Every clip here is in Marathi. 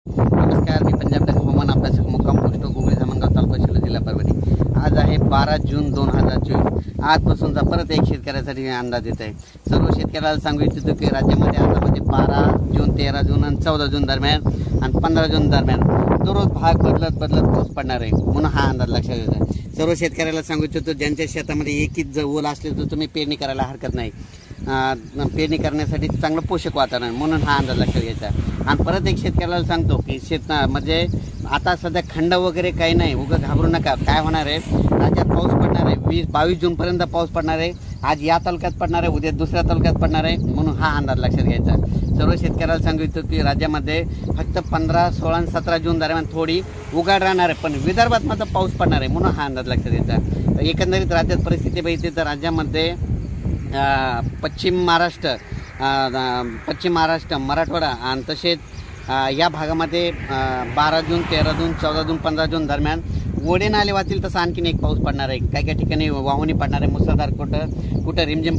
नमस्कार, मी पंजाब हवामान अभ्यासक मुक्काम पोस्ट गुगळी धामणगाव तालुका शिरूर जिल्हा परभणी। आज आहे 12 जून 2024। आजपासूनचा परत एक शेतकऱ्यासाठी अंदाज येत आहे। सर्व शेतकऱ्याला सांगू इच्छितो की राज्यामध्ये आता 12 जून 13 जून आणि 14 जून दरम्यान आणि 15 जून दरम्यान दररोज भाग बदलत पाऊस पडणार आहे, म्हणून हा अंदाज लक्षात येतो। सर्व शेतकऱ्याला सांगू इच्छितो ज्यांच्या शेतामध्ये एकच ओल असले तर तुम्ही पेरणी करायला हरकत नाही। पेरणी करण्यासाठी चांगलं पोषक वातावरण, म्हणून हा अंदाज लक्षात घ्यायचा। आणि परत एक शेतकऱ्याला सांगतो की म्हणजे आता सध्या खंड वगैरे काही नाही, उगाच घाबरू नका। काय होणार आहे, राज्यात पाऊस पडणार आहे, 22 जूनपर्यंत पाऊस पडणार आहे। आज या तालुक्यात पडणार आहे, उद्या दुसऱ्या तालुक्यात पडणार आहे, म्हणून हा अंदाज लक्षात घ्यायचा। सर्व शेतकऱ्याला सांगितलं की राज्यामध्ये फक्त 15, 16 आणि 17 जून दरम्यान थोडी उघाड राहणार आहे, पण विदर्भात मात्र पाऊस पडणार आहे, म्हणून हा अंदाज लक्षात घ्यायचा। एकंदरीत राज्यात परिस्थिती बघितली तर राज्यामध्ये पश्चिम महाराष्ट्र, मराठवाडा आणि तसेच या भागामध्ये 12 जून 13 जून 14 जून 15 जून दरम्यान ओढे नाले वाचतील तसं आणखीन एक पाऊस पडणार आहे। काही ठिकाणी वाहुणी पडणार आहे, मुसळधार, कुठं रिमझिम,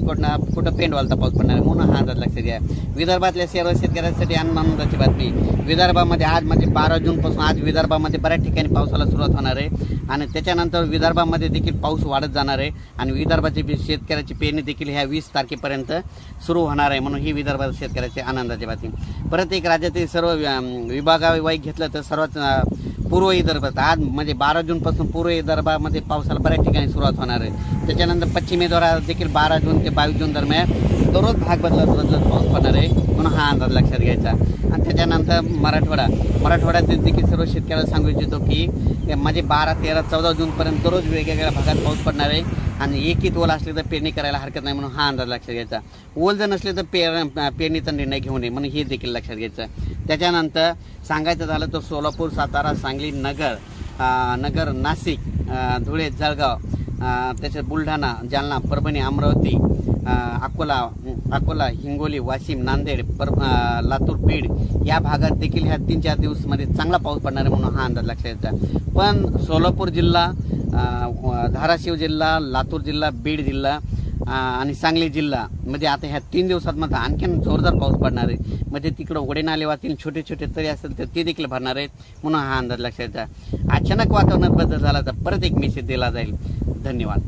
कुठं पेंडवालता पाऊस पडणार आहे, म्हणून हा अंदाज लक्षात घ्या। विदर्भातल्या सर्व शेतकऱ्यांसाठी आनंदाची बातमी, विदर्भामध्ये आज म्हणजे 12 जूनपासून आज विदर्भामध्ये बऱ्याच ठिकाणी पावसाला सुरुवात होणार आहे आणि त्याच्यानंतर विदर्भामध्ये देखील पाऊस वाढत जाणार आहे आणि विदर्भाची शेतकऱ्याची पेरणी देखील ह्या 20 तारखेपर्यंत सुरू होणार आहे, म्हणून ही विदर्भात शेतकऱ्याची आनंदाची बातमी। परत एक राज्यातील सर्व विभागावाईज घेतलं तर सर्वात पूर्व विदर्भात आज म्हणजे 12 जूनपासून पूर्व विदर्भामध्ये पावसाला बऱ्याच ठिकाणी सुरुवात होणार आहे। त्याच्यानंतर पश्चिम विदर्भात देखील 12 जून ते 22 जून दरम्यान दररोज भाग बदलत पाऊस पडणार आहे, म्हणून हा अंदाज लक्षात घ्यायचा। आणि त्याच्यानंतर मराठवाड्यात देखील सर्व शेतकऱ्याला सांगू इच्छितो की म्हणजे 12, 13, 14 जूनपर्यंत दररोज वेगवेगळ्या भागात पाऊस पडणार आहे आणि एकच ओल असले तर पेरणी करायला हरकत नाही, म्हणून हा अंदाज लक्षात घ्यायचा। ओल जर नसले तर पेरणीचा निर्णय घेऊ नये, म्हणून हे देखील लक्षात घ्यायचं। त्याच्यानंतर सांगायचं झालं तर सोलापूर, सातारा, सांगली, नगर, नाशिक, धुळे, जळगाव, त्याच्यात बुलढाणा, जालना, परभणी, अमरावती, अकोला, हिंगोली, वाशिम, नांदेड, लातूर, बीड या भागात देखील ह्या 3-4 दिवसामध्ये चांगला पाऊस पडणार आहे, म्हणून हा अंदाज लक्षात घ्यायचा। पण सोलापूर जिल्हा, धाराशिव जिल्हा, लातूर जिल्हा, बीड जिल्हा आणि सांगली जिल्हा म्हणजे आता ह्या 3 दिवसात मध्ये आणखीन जोरदार पाऊस पडणार आहे, म्हणजे तिकडं ओढे नाले वाचतील, छोटे तरी असेल तर ते देखील भरणार आहेत, म्हणून हा अंदाज लक्षात घ्यायचा। अचानक वातावरणात बदल झाला तर परत एक मेसेज दिला जाईल। धन्यवाद।